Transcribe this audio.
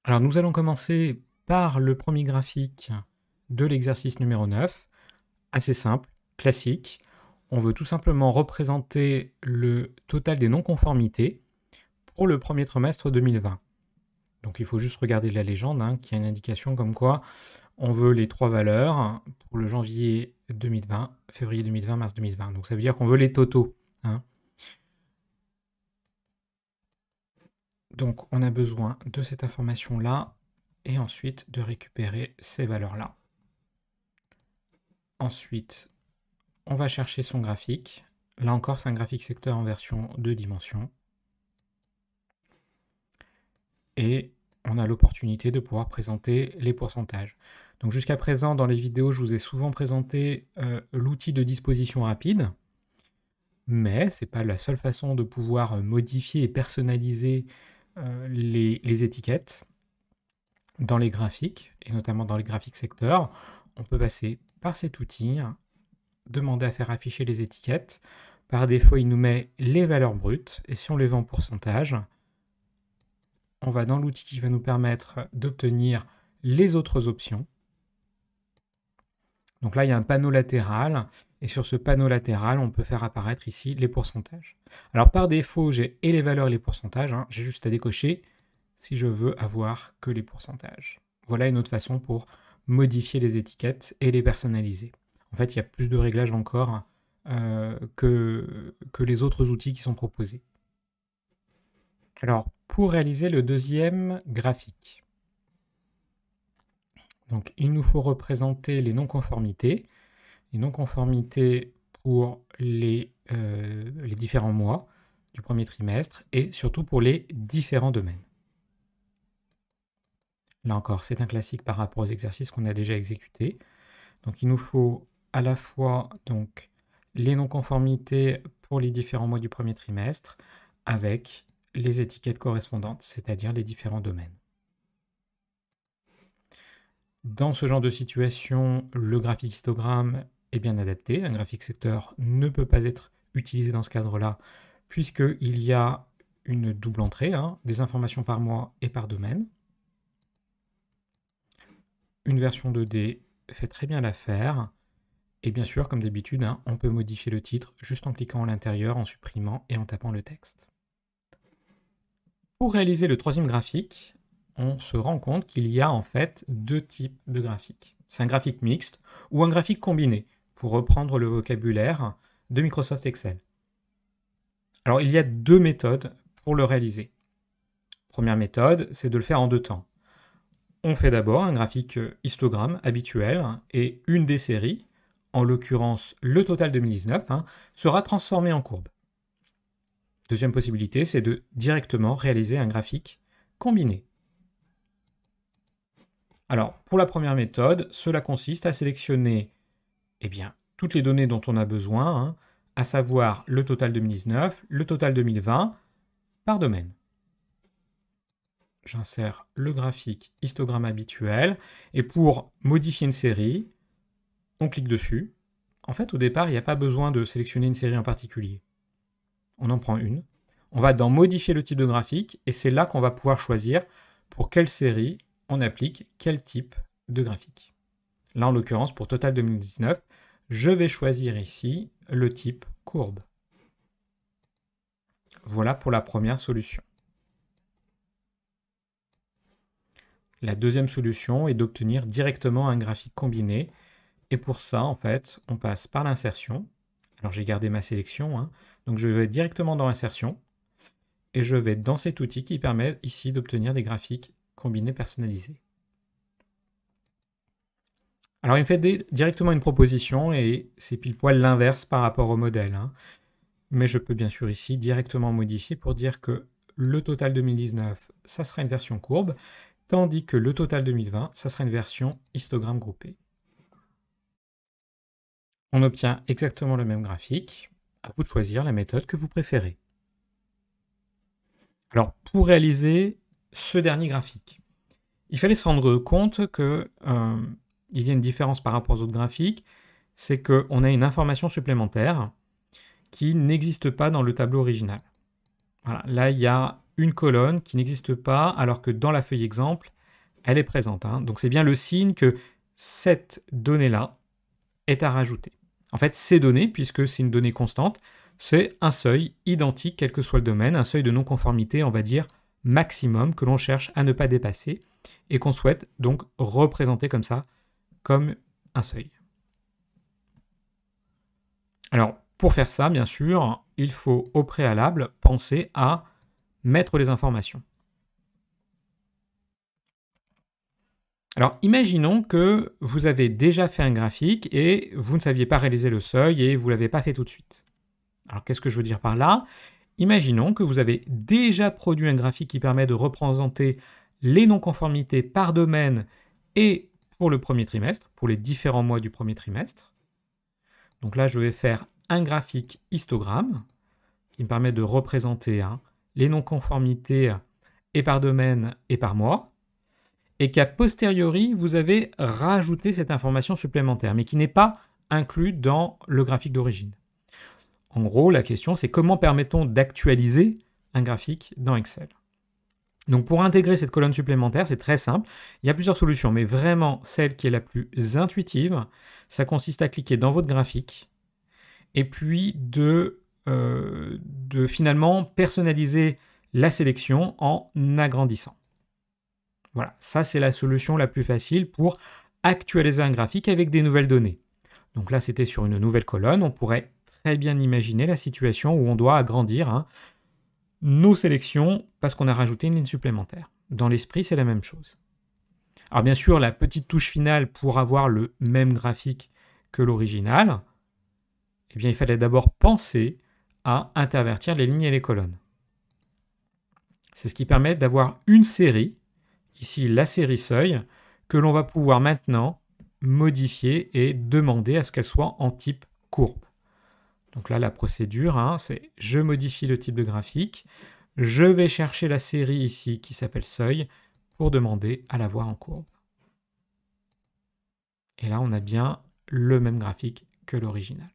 Alors nous allons commencer par le premier graphique de l'exercice numéro 9, assez simple, classique. On veut tout simplement représenter le total des non-conformités pour le premier trimestre 2020. Donc il faut juste regarder la légende, qui a une indication comme quoi on veut les trois valeurs pour le janvier 2020, février 2020, mars 2020. Donc ça veut dire qu'on veut les totaux. Donc on a besoin de cette information-là et ensuite de récupérer ces valeurs-là. Ensuite, on va chercher son graphique. Là encore, c'est un graphique secteur en version 2 dimensions. Et on a l'opportunité de pouvoir présenter les pourcentages. Donc jusqu'à présent, dans les vidéos, je vous ai souvent présenté l'outil de disposition rapide. Mais ce n'est pas la seule façon de pouvoir modifier et personnaliser les étiquettes dans les graphiques, et notamment dans les graphiques secteurs. On peut passer par cet outil, demander à faire afficher les étiquettes. Par défaut, il nous met les valeurs brutes, et si on les veut en pourcentage, on va dans l'outil qui va nous permettre d'obtenir les autres options. Donc là, il y a un panneau latéral, et sur ce panneau latéral, on peut faire apparaître ici les pourcentages. Alors par défaut, j'ai et les valeurs et les pourcentages, j'ai juste à décocher si je veux avoir que les pourcentages. Voilà une autre façon pour modifier les étiquettes et les personnaliser. En fait, il y a plus de réglages encore que les autres outils qui sont proposés. Alors, pour réaliser le deuxième graphique, donc il nous faut représenter les non-conformités. Les non-conformités pour les différents mois du premier trimestre et surtout pour les différents domaines. Là encore, c'est un classique par rapport aux exercices qu'on a déjà exécutés. Donc il nous faut à la fois donc, les non-conformités pour les différents mois du premier trimestre avec les étiquettes correspondantes, c'est-à-dire les différents domaines. Dans ce genre de situation, le graphique histogramme est bien adapté. Un graphique secteur ne peut pas être utilisé dans ce cadre-là, puisqu'il y a une double entrée, des informations par mois et par domaine. Une version 2D fait très bien l'affaire. Et bien sûr, comme d'habitude, on peut modifier le titre juste en cliquant à l'intérieur, en supprimant et en tapant le texte. Pour réaliser le troisième graphique, on se rend compte qu'il y a en fait deux types de graphiques. C'est un graphique mixte ou un graphique combiné, pour reprendre le vocabulaire de Microsoft Excel. Alors, il y a deux méthodes pour le réaliser. Première méthode, c'est de le faire en deux temps. On fait d'abord un graphique histogramme habituel et une des séries, en l'occurrence le total 2019, sera transformée en courbe. Deuxième possibilité, c'est de directement réaliser un graphique combiné. Alors, pour la première méthode, cela consiste à sélectionner toutes les données dont on a besoin, à savoir le total 2019, le total 2020, par domaine. J'insère le graphique histogramme habituel, et pour modifier une série, on clique dessus. En fait, au départ, il n'y a pas besoin de sélectionner une série en particulier. On en prend une. On va dans modifier le type de graphique, et c'est là qu'on va pouvoir choisir pour quelle série on applique quel type de graphique. Là, en l'occurrence, pour Total 2019, je vais choisir ici le type courbe. Voilà pour la première solution. La deuxième solution est d'obtenir directement un graphique combiné. Et pour ça, en fait, on passe par l'insertion. Alors, j'ai gardé ma sélection. Donc, je vais directement dans l'insertion. Et je vais dans cet outil qui permet ici d'obtenir des graphiques combinés personnalisés. Alors, il me fait directement une proposition et c'est pile poil l'inverse par rapport au modèle. Mais je peux bien sûr ici directement modifier pour dire que le total 2019, ça sera une version courbe, tandis que le total 2020, ça sera une version histogramme groupé. On obtient exactement le même graphique. À vous de choisir la méthode que vous préférez. Alors, pour réaliser ce dernier graphique, il fallait se rendre compte qu'il y a une différence par rapport aux autres graphiques, c'est qu'on a une information supplémentaire qui n'existe pas dans le tableau original. Voilà, là, il y a une colonne qui n'existe pas, alors que dans la feuille exemple, elle est présente, hein. Donc c'est bien le signe que cette donnée-là est à rajouter. En fait, ces données, puisque c'est une donnée constante, c'est un seuil identique, quel que soit le domaine, un seuil de non-conformité, on va dire, maximum, que l'on cherche à ne pas dépasser, et qu'on souhaite donc représenter comme ça, comme un seuil. Alors, pour faire ça, bien sûr, il faut au préalable penser à mettre les informations. Alors, imaginons que vous avez déjà fait un graphique et vous ne saviez pas réaliser le seuil et vous ne l'avez pas fait tout de suite. Alors, qu'est-ce que je veux dire par là? Imaginons que vous avez déjà produit un graphique qui permet de représenter les non-conformités par domaine et pour le premier trimestre, pour les différents mois du premier trimestre. Donc là, je vais faire un graphique histogramme qui me permet de représenter les non-conformités et par domaine et par mois, et qu'a posteriori, vous avez rajouté cette information supplémentaire, mais qui n'est pas inclus dans le graphique d'origine. En gros, la question, c'est comment permet-on d'actualiser un graphique dans Excel? Donc pour intégrer cette colonne supplémentaire, c'est très simple. Il y a plusieurs solutions, mais vraiment, celle qui est la plus intuitive, ça consiste à cliquer dans votre graphique et puis de finalement personnaliser la sélection en agrandissant. Voilà, ça c'est la solution la plus facile pour actualiser un graphique avec des nouvelles données. Donc là, c'était sur une nouvelle colonne. On pourrait très bien imaginer la situation où on doit agrandir nos sélections parce qu'on a rajouté une ligne supplémentaire. Dans l'esprit, c'est la même chose. Alors bien sûr, la petite touche finale pour avoir le même graphique que l'original, eh bien, il fallait d'abord penser à intervertir les lignes et les colonnes. C'est ce qui permet d'avoir une série, ici la série seuil, que l'on va pouvoir maintenant modifier et demander à ce qu'elle soit en type courbe. Donc là, la procédure, c'est je modifie le type de graphique, je vais chercher la série ici qui s'appelle seuil pour demander à la voir en courbe. Et là, on a bien le même graphique que l'original.